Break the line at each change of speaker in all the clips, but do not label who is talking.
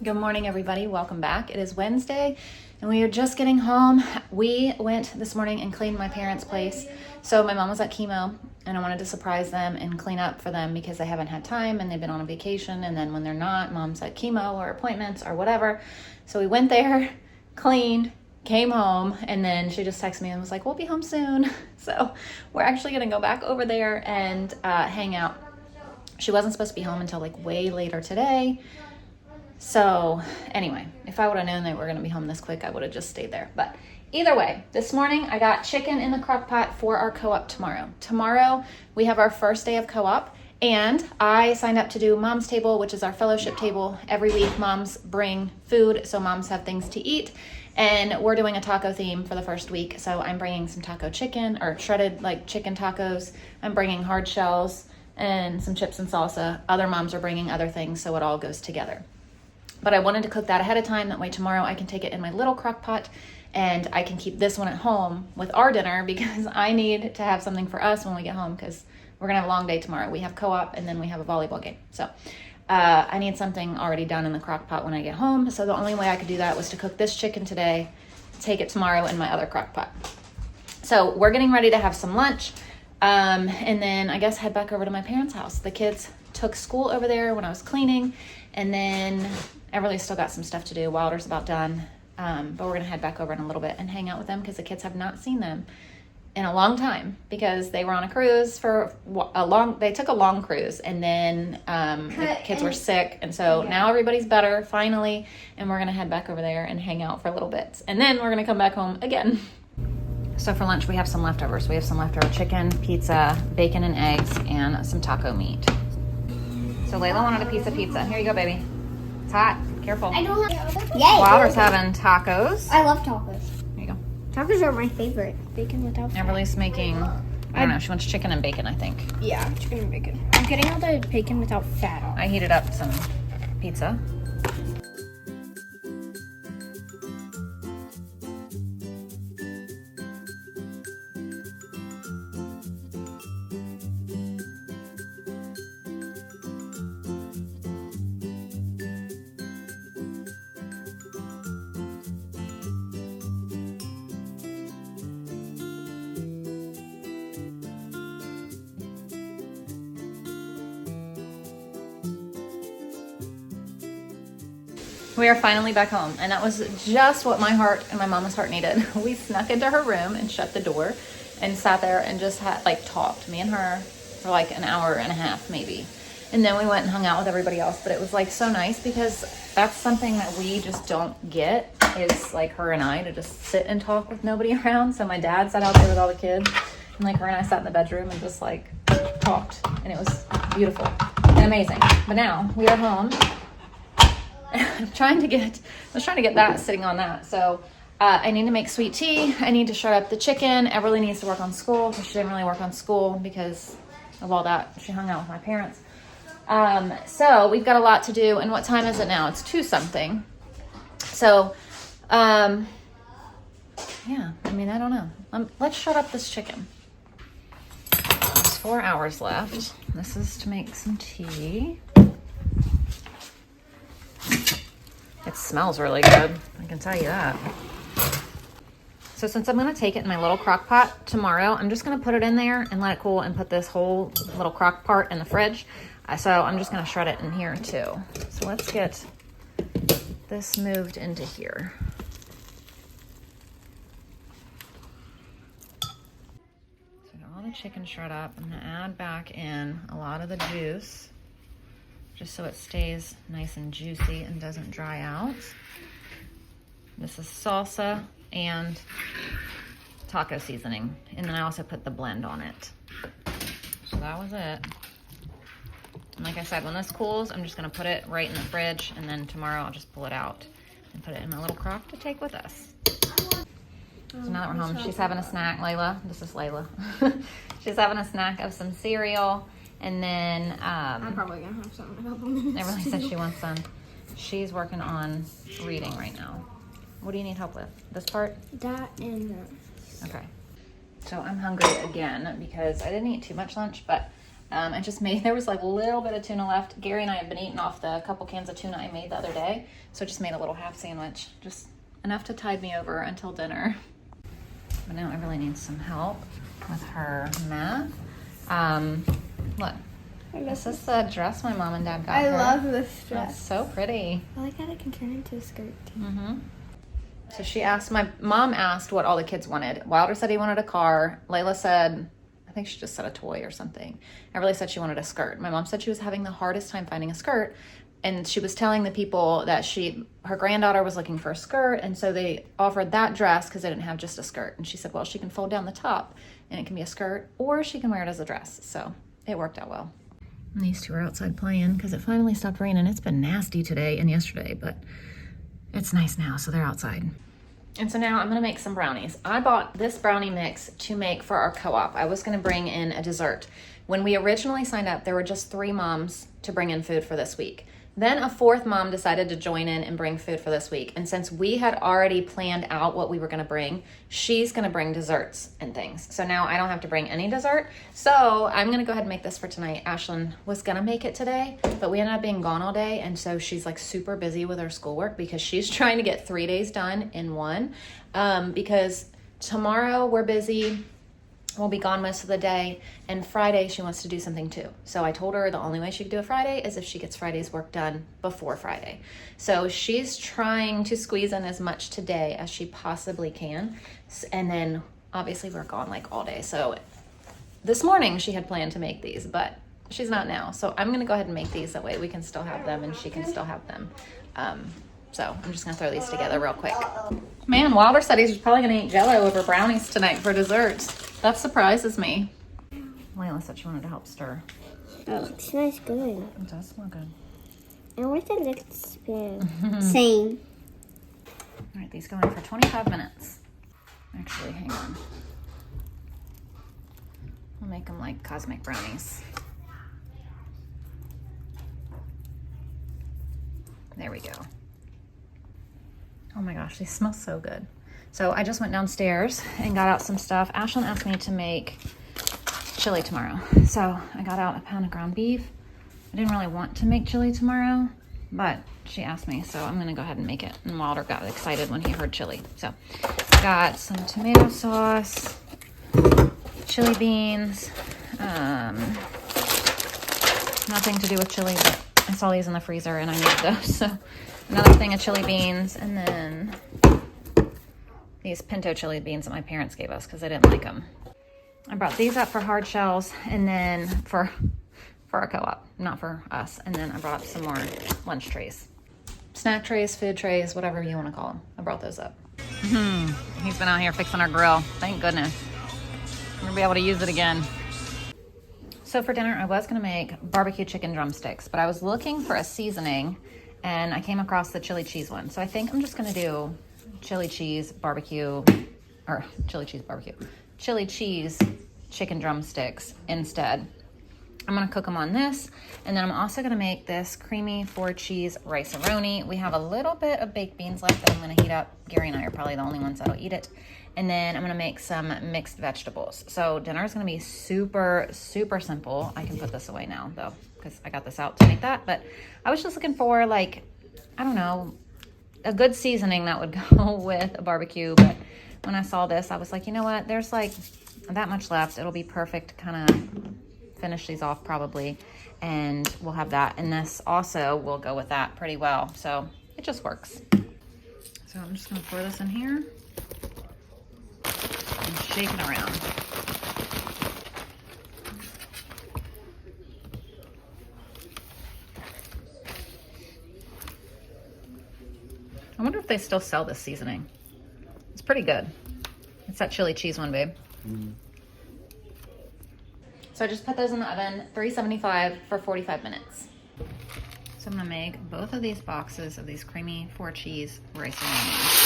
Good morning, everybody. Welcome back. It is Wednesday, and we are just getting home. We went this morning and cleaned my parents' place. So my mom was at chemo, and I wanted to surprise them and clean up for them because they haven't had time, and they've been on a vacation, and then when they're not, mom's at chemo or appointments or whatever. So we went there, cleaned, came home, and then she just texted me and was like, we'll be home soon. So we're actually going to go back over there and hang out. She wasn't supposed to be home until like way later today. So anyway, if I would have known they were going to be home this quick, I would have just stayed there. But either way, this morning I got chicken in the crock pot for our co-op tomorrow. Tomorrow we have our first day of co-op, and I signed up to do Mom's Table, which is our fellowship table. Every week moms bring food, so moms have things to eat. And we're doing a taco theme for the first week. So I'm bringing some taco chicken or shredded like chicken tacos. I'm bringing hard shells and some chips and salsa. Other moms are bringing other things, so it all goes together. But I wanted to cook that ahead of time. That way tomorrow I can take it in my little crock pot and I can keep this one at home with our dinner because I need to have something for us when we get home because we're going to have a long day tomorrow. We have co-op and then we have a volleyball game. So I need something already done in the crock pot when I get home. So the only way I could do that was to cook this chicken today, take it tomorrow in my other crock pot. So we're getting ready to have some lunch and then I guess head back over to my parents' house. The kids took school over there when I was cleaning, and then Everly's still got some stuff to do. Wilder's about done, but we're gonna head back over in a little bit and hang out with them because the kids have not seen them in a long time because they were on a cruise for they took a long cruise, and then the kids were sick, and so now everybody's better finally, and we're gonna head back over there and hang out for a little bit, and then we're gonna come back home again. So for lunch we have some leftovers. We have some leftover chicken, pizza, bacon and eggs, and some taco meat. So Layla wanted a piece of pizza. Here you go, baby. It's hot. Careful.
I don't have. Yay!
Wilder's having tacos.
I love tacos.
There you go.
Tacos are my favorite. Bacon without fat.
Everly's making, I don't know, she wants chicken and bacon, I think.
Yeah, chicken and bacon. I'm getting all the bacon without fat on.
I heated up some pizza. We are finally back home, and that was just what my heart and my mama's heart needed. We snuck into her room and shut the door and sat there and just talked, me and her, for like an hour and a half maybe. And then we went and hung out with everybody else, but it was like so nice because that's something that we just don't get, is like her and I to just sit and talk with nobody around. So my dad sat out there with all the kids, and like her and I sat in the bedroom and just like talked, and it was beautiful and amazing. But now we are home. I was trying to get that sitting on that. So I need to make sweet tea. I need to shred up the chicken. Everly needs to work on school. She didn't really work on school because of all that. She hung out with my parents. So we've got a lot to do. And what time is it now? It's 2 something. So, yeah, I mean, I don't know. Let's shred up this chicken. There's 4 hours left. This is to make some tea. It smells really good, I can tell you that. So since I'm going to take it in my little crock pot tomorrow, I'm just going to put it in there and let it cool and put this whole little crock pot in the fridge. So I'm just going to shred it in here too. So let's get this moved into here. So I got all the chicken shred up. I'm going to add back in a lot of the juice, just so it stays nice and juicy and doesn't dry out. This is salsa and taco seasoning. And then I also put the blend on it. So that was it. And like I said, when this cools, I'm just gonna put it right in the fridge, and then tomorrow I'll just pull it out and put it in my little crock to take with us. So now that we're home, she's having a snack, Layla. This is Layla. She's having a snack of some cereal. And then
I'm probably gonna have some in a couple minutes.
Everly said she wants some. She's working on reading right now. What do you need help with? This part?
That and that.
Okay. So I'm hungry again because I didn't eat too much lunch, but I just made, there was like a little bit of tuna left. Gary and I have been eating off the couple cans of tuna I made the other day. So I just made a little half sandwich, just enough to tide me over until dinner. But now I really need some help with her math. Look, this is the dress my mom and dad got her.
I love this dress.
It's so pretty.
I like how it can turn into a skirt too.
Mm-hmm. So she asked, my mom asked what all the kids wanted. Wilder said he wanted a car. Layla said, I think she just said a toy or something. Everly said she wanted a skirt. My mom said she was having the hardest time finding a skirt. And she was telling the people that her granddaughter was looking for a skirt. And so they offered that dress because they didn't have just a skirt. And she said, well, she can fold down the top and it can be a skirt, or she can wear it as a dress. So it worked out well. And these two are outside playing because it finally stopped raining. It's been nasty today and yesterday, but it's nice now, so they're outside. And so now I'm gonna make some brownies. I bought this brownie mix to make for our co-op. I was gonna bring in a dessert. When we originally signed up, there were just 3 moms to bring in food for this week. Then a 4th mom decided to join in and bring food for this week. And since we had already planned out what we were gonna bring, she's gonna bring desserts and things. So now I don't have to bring any dessert. So I'm gonna go ahead and make this for tonight. Ashlyn was gonna make it today, but we ended up being gone all day. And so she's like super busy with her schoolwork because she's trying to get 3 days done in one. Because tomorrow we're busy. We'll be gone most of the day, and Friday she wants to do something too. So I told her the only way she could do a Friday is if she gets Friday's work done before Friday. So she's trying to squeeze in as much today as she possibly can. And then obviously we're gone like all day. So this morning she had planned to make these, but she's not now. So I'm gonna go ahead and make these, that way we can still have them and she can still have them. So I'm just gonna throw these together real quick. Man, Wilder said he's probably gonna eat Jell-O over brownies tonight for dessert. That surprises me. Layla said she wanted to help stir.
Oh, it smells good.
It does smell good.
And what's the next spoon? Same.
All right, these go in for 25 minutes. Actually, hang on. We'll make them like cosmic brownies. There we go. Oh my gosh, these smell so good. So I just went downstairs and got out some stuff. Ashlyn asked me to make chili tomorrow. So I got out a pound of ground beef. I didn't really want to make chili tomorrow, but she asked me, so I'm gonna go ahead and make it. And Wilder got excited when he heard chili. So got some tomato sauce, chili beans, nothing to do with chili, but I saw these in the freezer and I needed those. So another thing of chili beans, and then these pinto chili beans that my parents gave us because they didn't like them. I brought these up for hard shells, and then for our co-op, not for us. And then I brought up some more lunch trays. Snack trays, food trays, whatever you want to call them. I brought those up. He's been out here fixing our grill. Thank goodness. We're gonna be able to use it again. So for dinner, I was gonna make barbecue chicken drumsticks, but I was looking for a seasoning and I came across the chili cheese one. So I think I'm just gonna do chili cheese chicken drumsticks instead. I'm gonna cook them on this, and then I'm also gonna make this creamy 4-cheese rice-a-roni. We have a little bit of baked beans left that I'm gonna heat up. Gary and I are probably the only ones that'll eat it. And then I'm gonna make some mixed vegetables. So dinner is gonna be super, super simple. I can put this away now though, because I got this out to make that. But I was just looking for, like, I don't know, a good seasoning that would go with a barbecue. But when I saw this, I was like, you know what? There's like that much left. It'll be perfect to kind of finish these off probably. And we'll have that. And this also will go with that pretty well. So it just works. So I'm just gonna pour this in here and shake it around. I wonder if they still sell this seasoning. It's pretty good. It's that chili cheese one, babe. Mm-hmm. So I just put those in the oven, 375 for 45 minutes. So I'm gonna make both of these boxes of these creamy 4-cheese rice-a-roni.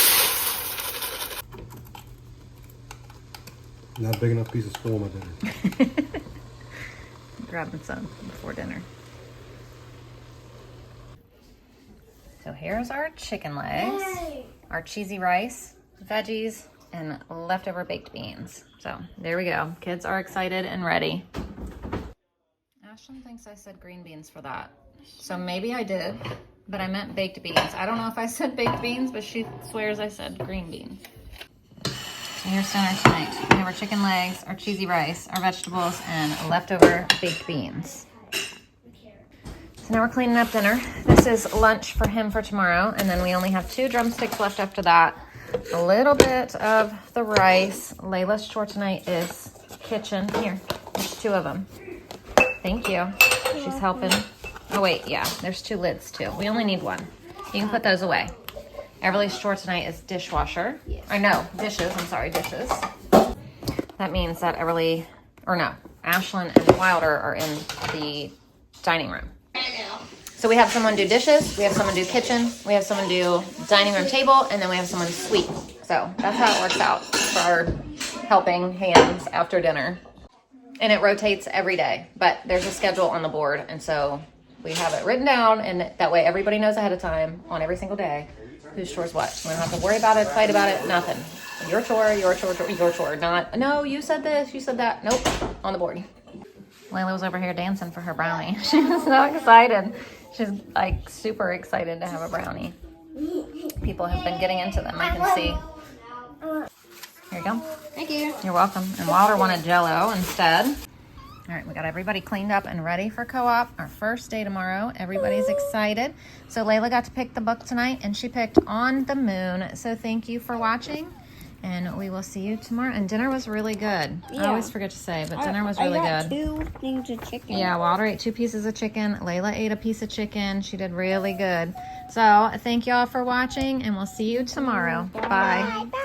Not big enough pieces for my dinner.
Grabbing some before dinner. So here's our chicken legs, our cheesy rice, veggies, and leftover baked beans. So there we go. Kids are excited and ready. Ashlyn thinks I said green beans for that. So maybe I did, but I meant baked beans. I don't know if I said baked beans, but she swears I said green beans. So here's dinner tonight. We have our chicken legs, our cheesy rice, our vegetables, and leftover baked beans. So now we're cleaning up dinner. This is lunch for him for tomorrow, and then we only have 2 drumsticks left after that. A little bit of the rice. Layla's chore tonight is kitchen. Here, there's 2 of them. Thank you. She's helping. Oh wait, yeah, there's 2 lids too. We only need 1. You can put those away. Everly's chore tonight is dishwasher.
Yes.
I know, dishes. I'm sorry, dishes. That means that Everly, or no, Ashlyn and Wilder are in the dining room. So we have someone do dishes, we have someone do kitchen, we have someone do dining room table, and then we have someone sweep. So that's how it works out for our helping hands after dinner. And it rotates every day, but there's a schedule on the board, and so we have it written down, and that way everybody knows ahead of time on every single day whose chore's what. We don't have to worry about it, fight about it, nothing. Your chore, your chore, your chore. Not, no, you said this, you said that. Nope, on the board. Layla was over here dancing for her brownie. She was so excited. She's like super excited to have a brownie. People have been getting into them, I can see. Here you go.
Thank you.
You're welcome. And Wilder wanted Jell-O instead. All right, we got everybody cleaned up and ready for co-op. Our first day tomorrow. Everybody's excited. So Layla got to pick the book tonight, and she picked On the Moon. So thank you for watching, and we will see you tomorrow. And dinner was really good. I
Yeah.
always forget to say, but dinner was really
I got
good.
2 things of chicken.
Yeah, Wilder ate 2 pieces of chicken. Layla ate a piece of chicken. She did really good. So thank y'all for watching, and we'll see you tomorrow. Bye.
Bye.